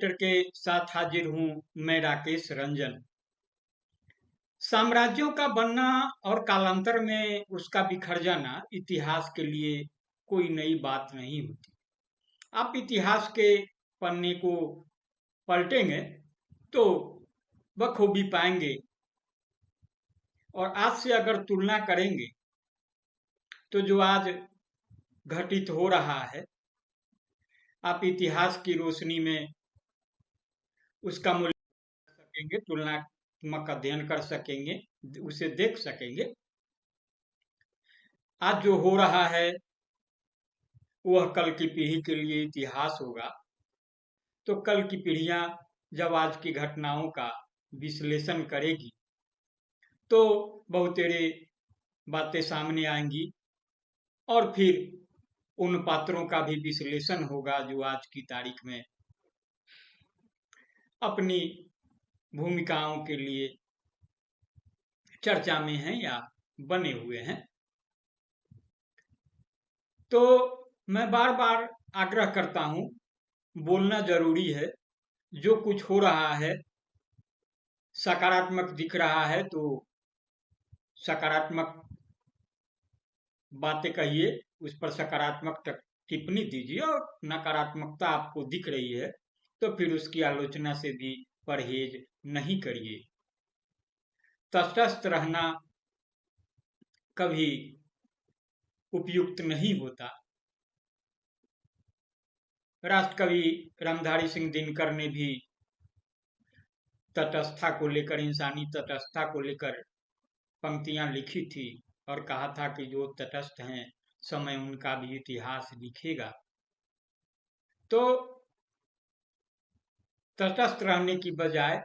Matter के साथ हाजिर हूं मैं राकेश रंजन। साम्राज्यों का बनना और कालांतर में उसका बिखर जाना इतिहास के लिए कोई नई बात नहीं होती। आप इतिहास के पन्ने को पलटेंगे तो बखूबी पाएंगे, और आज से अगर तुलना करेंगे तो जो आज घटित हो रहा है, आप इतिहास की रोशनी में उसका मूल्य कर सकेंगे, तुलनात्मक अध्ययन कर सकेंगे, उसे देख सकेंगे। आज जो हो रहा है वह कल की पीढ़ी के लिए इतिहास होगा। तो कल की पीढ़ियां जब आज की घटनाओं का विश्लेषण करेगी तो बहुतेरे बातें सामने आएंगी, और फिर उन पात्रों का भी विश्लेषण होगा जो आज की तारीख में अपनी भूमिकाओं के लिए चर्चा में हैं या बने हुए हैं। तो मैं बार बार आग्रह करता हूं, बोलना जरूरी है। जो कुछ हो रहा है सकारात्मक दिख रहा है तो सकारात्मक बातें कहिए, उस पर सकारात्मक टिप्पणी दीजिए, और नकारात्मकता आपको दिख रही है तो फिर उसकी आलोचना से भी परहेज नहीं करिए। तटस्थ रहना कभी उपयुक्त नहीं होता। राष्ट्रकवि रामधारी सिंह दिनकर ने भी तटस्थता को लेकर, इंसानी तटस्थता को लेकर पंक्तियां लिखी थी और कहा था कि जो तटस्थ हैं समय उनका भी इतिहास लिखेगा। तो तटस्थ रहने की बजाय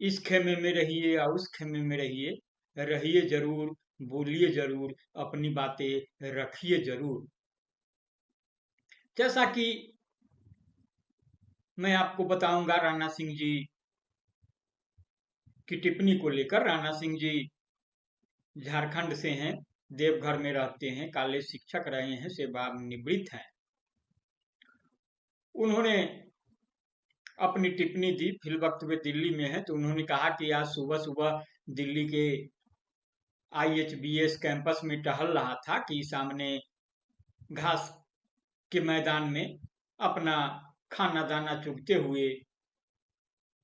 इस खेमे में रहिए या उस खेमे में रहिए, रहिए जरूर, बोलिए जरूर, अपनी बातें रखिए जरूर। जैसा कि मैं आपको बताऊंगा राणा सिंह जी की टिप्पणी को लेकर। राणा सिंह जी झारखंड से हैं, देवघर में रहते हैं, कॉलेज शिक्षक रहे हैं, सेवानिवृत्त हैं। उन्होंने अपनी टिप्पणी दी, फिल वक्त वे दिल्ली में है, तो उन्होंने कहा कि आज सुबह सुबह दिल्ली के IHBS कैंपस में टहल रहा था कि सामने घास के मैदान में अपना खाना दाना चुगते हुए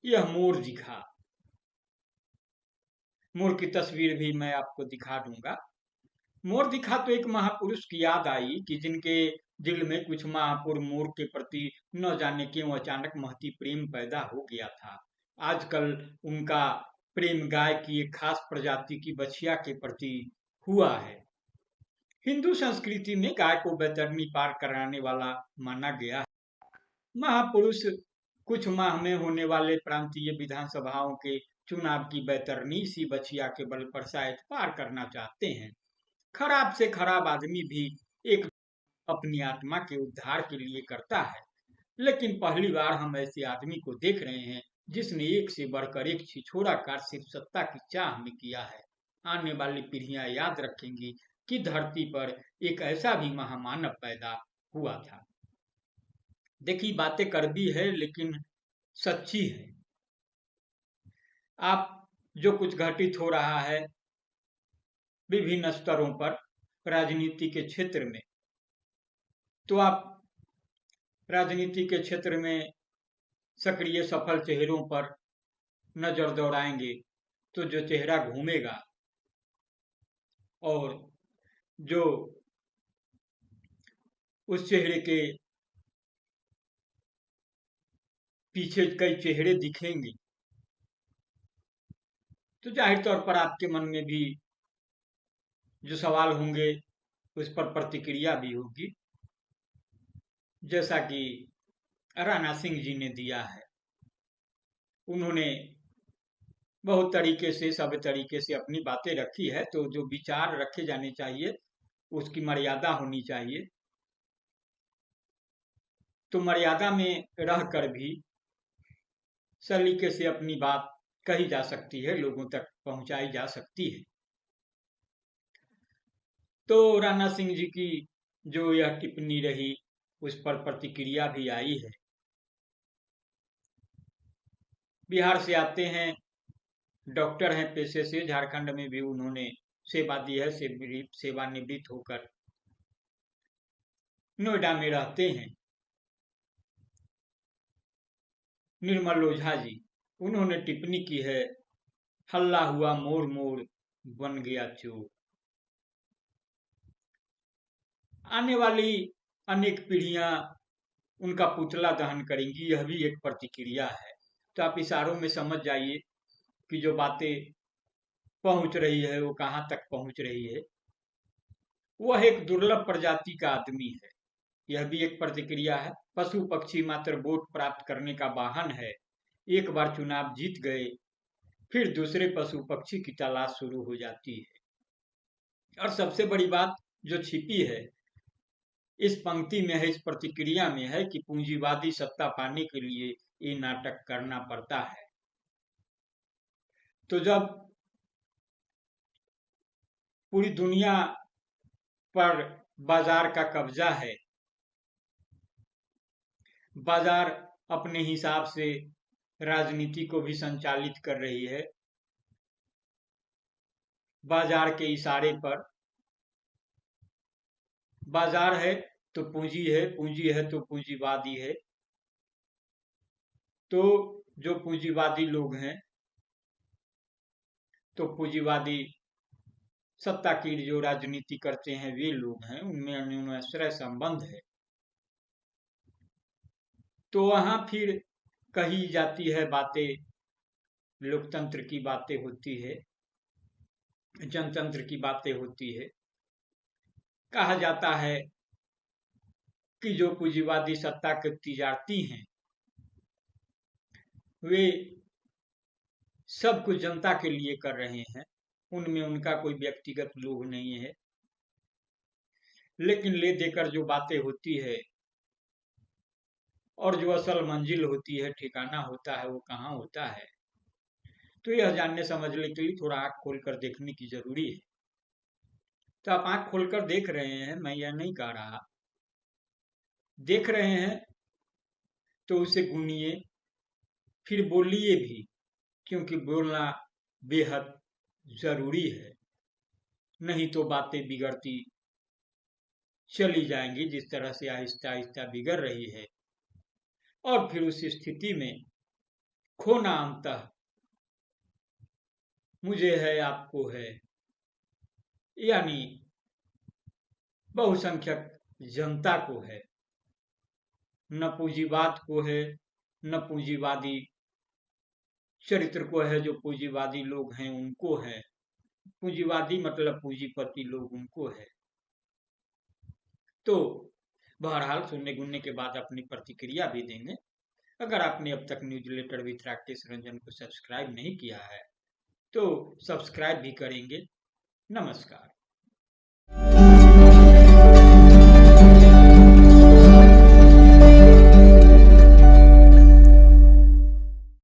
यह मोर दिखा। मोर की तस्वीर भी मैं आपको दिखा दूंगा। मोर दिखा तो एक महापुरुष की याद आई कि जिनके दिल में कुछ माह पूर्व मोर के प्रति न जाने क्यों अचानक महती प्रेम पैदा हो गया था। आजकल उनका प्रेम गाय की एक खास प्रजाति की बछिया के प्रति हुआ है। हिंदू संस्कृति में गाय को बैतरणी पार कराने वाला माना गया है। महापुरुष कुछ माह में होने वाले प्रांतीय विधानसभाओं के चुनाव की बैतरणी इसी बछिया के बल पर शायद पार करना चाहते हैं। खराब से खराब आदमी भी एक अपनी आत्मा के उद्धार के लिए करता है, लेकिन पहली बार हम ऐसे आदमी को देख रहे हैं जिसने एक से बढ़कर एक छिछोरा कार्य सिर्फ सत्ता की चाह में किया है। आने वाली पीढ़ियां याद रखेंगी कि धरती पर एक ऐसा भी महामानव पैदा हुआ था। देखिए, बातें कड़वी है लेकिन सच्ची है। आप जो कुछ घटित हो रहा है विभिन्न स्तरों पर राजनीति के क्षेत्र में, तो आप राजनीति के क्षेत्र में सक्रिय सफल चेहरों पर नजर दौड़ाएंगे तो जो चेहरा घूमेगा और जो उस चेहरे के पीछे कई चेहरे दिखेंगे, तो जाहिर तौर पर आपके मन में भी जो सवाल होंगे उस पर प्रतिक्रिया भी होगी, जैसा कि राणा सिंह जी ने दिया है। उन्होंने बहुत तरीके से, सब तरीके से अपनी बातें रखी है, तो जो विचार रखे जाने चाहिए उसकी मर्यादा होनी चाहिए। तो मर्यादा में रहकर भी सलीके से अपनी बात कही जा सकती है, लोगों तक पहुंचाई जा सकती है। तो राणा सिंह जी की जो यह टिप्पणी रही उस पर प्रतिक्रिया भी आई है। बिहार से आते हैं, डॉक्टर हैं पेशे से, झारखंड में भी उन्होंने सेवा दी है, सेवानिवृत्त होकर नोएडा में रहते हैं। निर्मल ओझा जी, उन्होंने टिप्पणी की है, हल्ला हुआ मोर मोर बन गया चोर। आने वाली अनेक पीढ़ियां उनका पुतला दहन करेंगी, यह भी एक प्रतिक्रिया है। तो आप इशारों में समझ जाइए कि जो बातें पहुंच रही है वो कहाँ तक पहुंच रही है। वह एक दुर्लभ प्रजाति का आदमी है, यह भी एक प्रतिक्रिया है। पशु पक्षी मात्र वोट प्राप्त करने का वाहन है। एक बार चुनाव जीत गए फिर दूसरे पशु पक्षी की तलाश शुरू हो जाती है। और सबसे बड़ी बात जो छिपी है इस पंक्ति में है, इस प्रतिक्रिया में है कि पूंजीवादी सत्ता पाने के लिए ये नाटक करना पड़ता है। तो जब पूरी दुनिया पर बाजार का कब्जा है, बाजार अपने हिसाब से राजनीति को भी संचालित कर रही है, बाजार के इशारे पर, बाजार है तो पूंजी है, पूंजी है तो पूंजीवादी है। तो जो पूंजीवादी लोग हैं, तो पूंजीवादी सत्ता की जो राजनीति करते हैं वे लोग हैं, उनमें अन्योन्याश्रय संबंध है। तो वहां फिर कही जाती है बातें, लोकतंत्र की बातें होती है, जनतंत्र की बातें होती है। कहा जाता है कि जो पूंजीवादी सत्ता के तिजारती हैं वे सब कुछ जनता के लिए कर रहे हैं, उनमें उनका कोई व्यक्तिगत लोभ नहीं है। लेकिन ले देकर जो बातें होती है और जो असल मंजिल होती है, ठिकाना होता है, वो कहाँ होता है। तो यह जानने समझने के लिए थोड़ा आंख खोलकर देखने की जरूरी है। तो आप आंख खोलकर देख रहे हैं, मैं यह नहीं कह रहा, देख रहे हैं तो उसे गुनिए, फिर बोलिए भी, क्योंकि बोलना बेहद जरूरी है। नहीं तो बातें बिगड़ती चली जाएंगी जिस तरह से आहिस्ता आहिस्ता बिगड़ रही है। और फिर उस स्थिति में खोना अंतः मुझे है आपको है, यानी बहुसंख्यक जनता को है, न पूंजीवाद को है, न पूंजीवादी चरित्र को है। जो पूंजीवादी लोग हैं उनको है, पूंजीवादी मतलब पूंजीपति लोग, उनको है। तो बहरहाल सुनने गुनने के बाद अपनी प्रतिक्रिया भी देंगे। अगर आपने अब तक newsletter with Rakesh Ranjan को सब्सक्राइब नहीं किया है तो सब्सक्राइब भी करेंगे। नमस्कार।